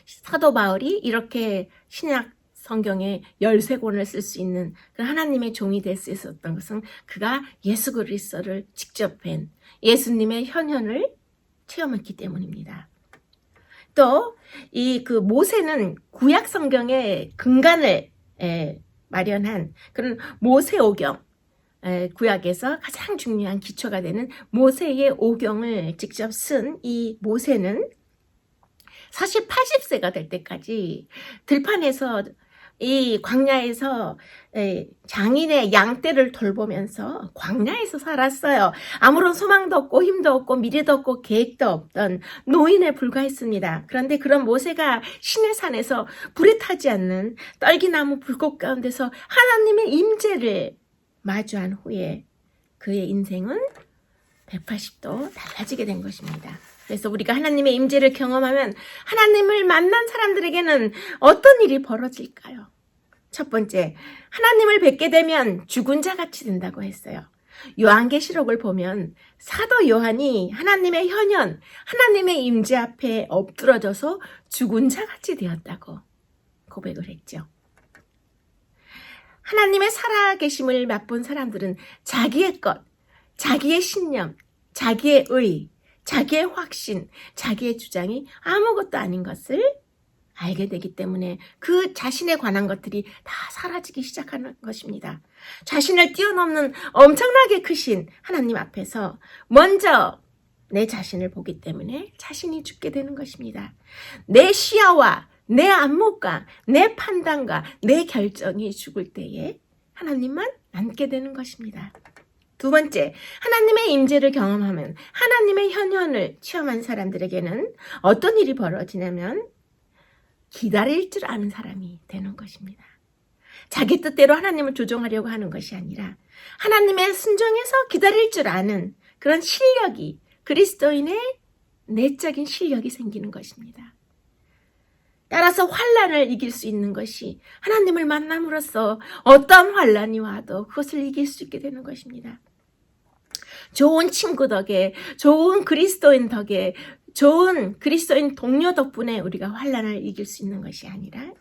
사도 바울이 이렇게 신약 성경에 13권을 쓸 수 있는 하나님의 종이 될 수 있었던 것은 그가 예수 그리스도를 직접 뵌 예수님의 현현을 체험했기 때문입니다. 또 이 그 모세는 구약 성경의 근간을 마련한 그런 모세오경, 구약에서 가장 중요한 기초가 되는 모세의 오경을 직접 쓴 이 모세는 사실 80세가 될 때까지 들판에서 이 광야에서 장인의 양떼를 돌보면서 광야에서 살았어요. 아무런 소망도 없고 힘도 없고 미래도 없고 계획도 없던 노인에 불과했습니다. 그런데 그런 모세가 시내산에서 불에 타지 않는 떨기나무 불꽃 가운데서 하나님의 임재를 마주한 후에 그의 인생은 180도 달라지게 된 것입니다. 그래서 우리가 하나님의 임재를 경험하면 하나님을 만난 사람들에게는 어떤 일이 벌어질까요? 첫 번째, 하나님을 뵙게 되면 죽은 자 같이 된다고 했어요. 요한계시록을 보면 사도 요한이 하나님의 현현, 하나님의 임재 앞에 엎드러져서 죽은 자 같이 되었다고 고백을 했죠. 하나님의 살아계심을 맛본 사람들은 자기의 것, 자기의 신념, 자기의 의, 자기의 확신, 자기의 주장이 아무것도 아닌 것을 알게 되기 때문에 그 자신에 관한 것들이 다 사라지기 시작하는 것입니다. 자신을 뛰어넘는 엄청나게 크신 하나님 앞에서 먼저 내 자신을 보기 때문에 자신이 죽게 되는 것입니다. 내 시야와 내 안목과 내 판단과 내 결정이 죽을 때에 하나님만 남게 되는 것입니다. 두 번째, 하나님의 임재를 경험하면 하나님의 현현을 체험한 사람들에게는 어떤 일이 벌어지냐면 기다릴 줄 아는 사람이 되는 것입니다. 자기 뜻대로 하나님을 조종하려고 하는 것이 아니라 하나님의 순종에서 기다릴 줄 아는 그런 실력이, 그리스도인의 내적인 실력이 생기는 것입니다. 따라서 환난을 이길 수 있는 것이 하나님을 만남으로써 어떤 환난이 와도 그것을 이길 수 있게 되는 것입니다. 좋은 친구 덕에, 좋은 그리스도인 덕에, 좋은 그리스도인 동료 덕분에 우리가 환난을 이길 수 있는 것이 아니라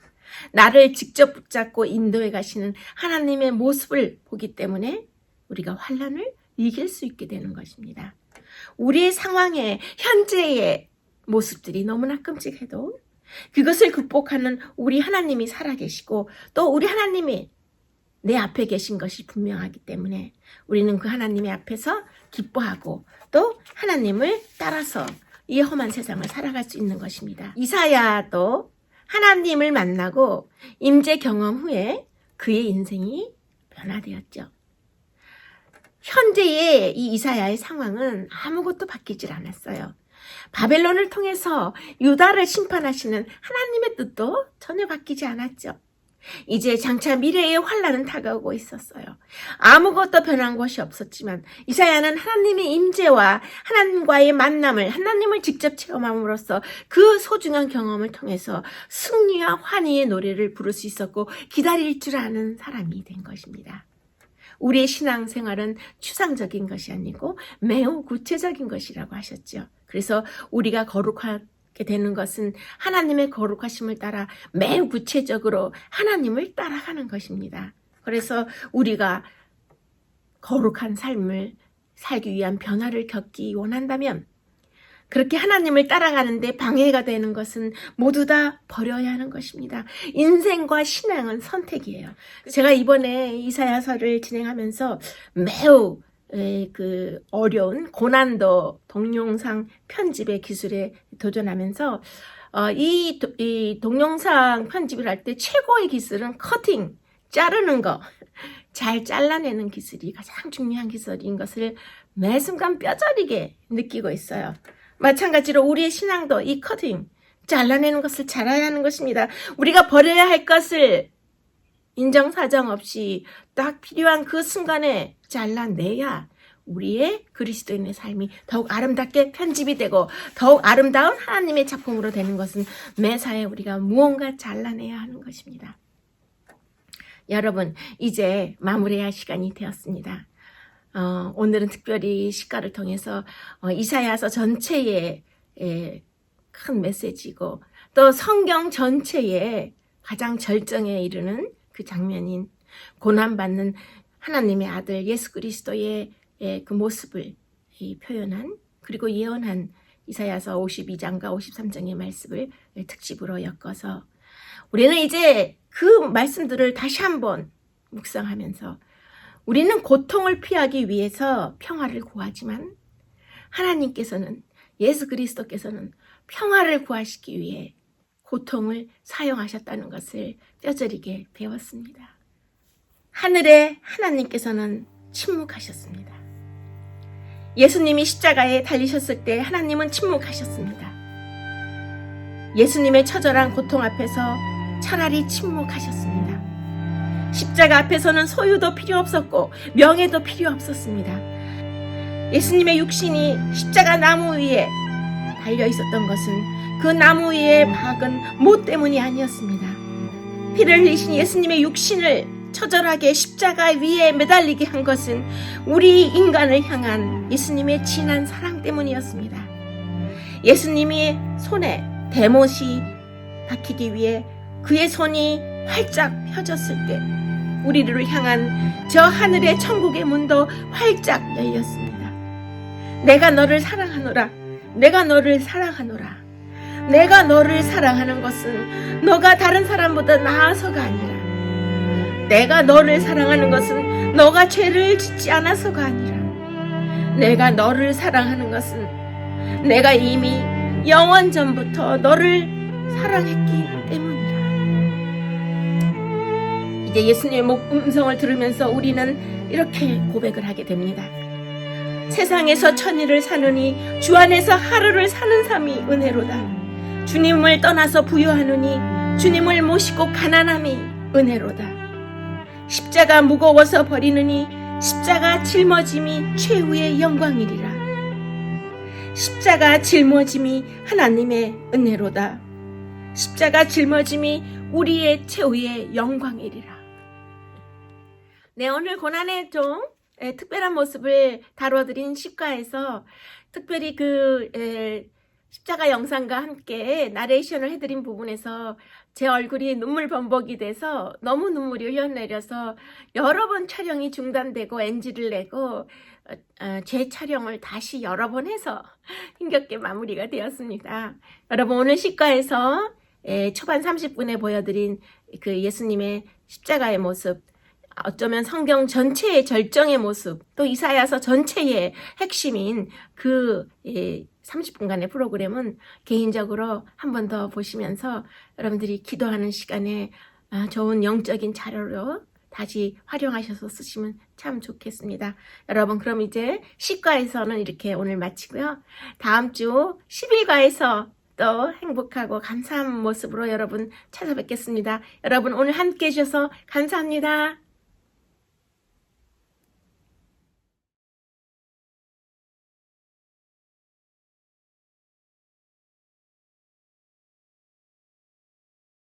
나를 직접 붙잡고 인도해 가시는 하나님의 모습을 보기 때문에 우리가 환난을 이길 수 있게 되는 것입니다. 우리의 상황에, 현재의 모습들이 너무나 끔찍해도 그것을 극복하는 우리 하나님이 살아계시고 또 우리 하나님이 내 앞에 계신 것이 분명하기 때문에 우리는 그 하나님의 앞에서 기뻐하고 또 하나님을 따라서 이 험한 세상을 살아갈 수 있는 것입니다. 이사야도 하나님을 만나고 임재 경험 후에 그의 인생이 변화되었죠. 현재의 이 이사야의 상황은 아무것도 바뀌질 않았어요. 바벨론을 통해서 유다를 심판하시는 하나님의 뜻도 전혀 바뀌지 않았죠. 이제 장차 미래의 환난은 다가오고 있었어요. 아무것도 변한 것이 없었지만 이사야는 하나님의 임재와 하나님과의 만남을, 하나님을 직접 체험함으로써 그 소중한 경험을 통해서 승리와 환희의 노래를 부를 수 있었고 기다릴 줄 아는 사람이 된 것입니다. 우리의 신앙생활은 추상적인 것이 아니고 매우 구체적인 것이라고 하셨죠. 그래서 우리가 거룩하게 되는 것은 하나님의 거룩하심을 따라 매우 구체적으로 하나님을 따라가는 것입니다. 그래서 우리가 거룩한 삶을 살기 위한 변화를 겪기 원한다면 그렇게 하나님을 따라가는데 방해가 되는 것은 모두 다 버려야 하는 것입니다. 인생과 신앙은 선택이에요. 제가 이번에 이사야서를 진행하면서 매우 어려운 고난도 동영상 편집의 기술에 도전하면서 이 동영상 편집을 할 때 최고의 기술은 커팅, 자르는 거, 잘 잘라내는 기술이 가장 중요한 기술인 것을 매 순간 뼈저리게 느끼고 있어요. 마찬가지로 우리의 신앙도 이 커팅, 잘라내는 것을 잘해야 하는 것입니다. 우리가 버려야 할 것을 인정사정 없이 딱 필요한 그 순간에 잘라내야 우리의 그리스도인의 삶이 더욱 아름답게 편집이 되고 더욱 아름다운 하나님의 작품으로 되는 것은 매사에 우리가 무언가 잘라내야 하는 것입니다. 여러분, 이제 마무리해야 할 시간이 되었습니다. 오늘은 특별히 시가를 통해서 이사야서 전체의 큰 메시지고 또 성경 전체의 가장 절정에 이르는 그 장면인 고난받는 하나님의 아들 예수 그리스도의 그 모습을 표현한 그리고 예언한 이사야서 52장과 53장의 말씀을 특집으로 엮어서 우리는 이제 그 말씀들을 다시 한번 묵상하면서 우리는 고통을 피하기 위해서 평화를 구하지만 하나님께서는 예수 그리스도께서는 평화를 구하시기 위해 고통을 사용하셨다는 것을 뼈저리게 배웠습니다. 하늘의 하나님께서는 침묵하셨습니다. 예수님이 십자가에 달리셨을 때 하나님은 침묵하셨습니다. 예수님의 처절한 고통 앞에서 차라리 침묵하셨습니다. 십자가 앞에서는 소유도 필요 없었고 명예도 필요 없었습니다. 예수님의 육신이 십자가 나무 위에 달려 있었던 것은 그 나무 위에 박은 못 때문이 아니었습니다. 피를 흘리신 예수님의 육신을 처절하게 십자가 위에 매달리게 한 것은 우리 인간을 향한 예수님의 진한 사랑 때문이었습니다. 예수님이 손에 대못이 박히기 위해 그의 손이 활짝 펴졌을 때 우리를 향한 저 하늘의 천국의 문도 활짝 열렸습니다. 내가 너를 사랑하노라. 내가 너를 사랑하노라. 내가 너를 사랑하는 것은 너가 다른 사람보다 나아서가 아니라 내가 너를 사랑하는 것은 너가 죄를 짓지 않아서가 아니라 내가 너를 사랑하는 것은 내가 이미 영원 전부터 너를 사랑했기 때문이라. 이제 예수님의 음성을 들으면서 우리는 이렇게 고백을 하게 됩니다. 세상에서 천일을 사느니 주 안에서 하루를 사는 삶이 은혜로다. 주님을 떠나서 부유하느니 주님을 모시고 가난함이 은혜로다. 십자가 무거워서 버리느니 십자가 짊어짐이 최후의 영광이리라. 십자가 짊어짐이 하나님의 은혜로다. 십자가 짊어짐이 우리의 최후의 영광이리라. 네, 오늘 고난의 종 특별한 모습을 다뤄드린 시과에서 특별히 십자가 영상과 함께 나레이션을 해드린 부분에서 제 얼굴이 눈물 범벅이 돼서 너무 눈물이 흘러내려서 여러 번 촬영이 중단되고 NG를 내고 재촬영을 다시 여러 번 해서 힘겹게 마무리가 되었습니다. 여러분, 오늘 시과에서 초반 30분에 보여드린 그 예수님의 십자가의 모습, 어쩌면 성경 전체의 절정의 모습, 또 이사야서 전체의 핵심인 그 30분간의 프로그램은 개인적으로 한 번 더 보시면서 여러분들이 기도하는 시간에 좋은 영적인 자료로 다시 활용하셔서 쓰시면 참 좋겠습니다. 여러분, 그럼 이제 시과에서는 이렇게 오늘 마치고요. 다음 주 10일과에서 또 행복하고 감사한 모습으로 여러분 찾아뵙겠습니다. 여러분, 오늘 함께 해주셔서 감사합니다.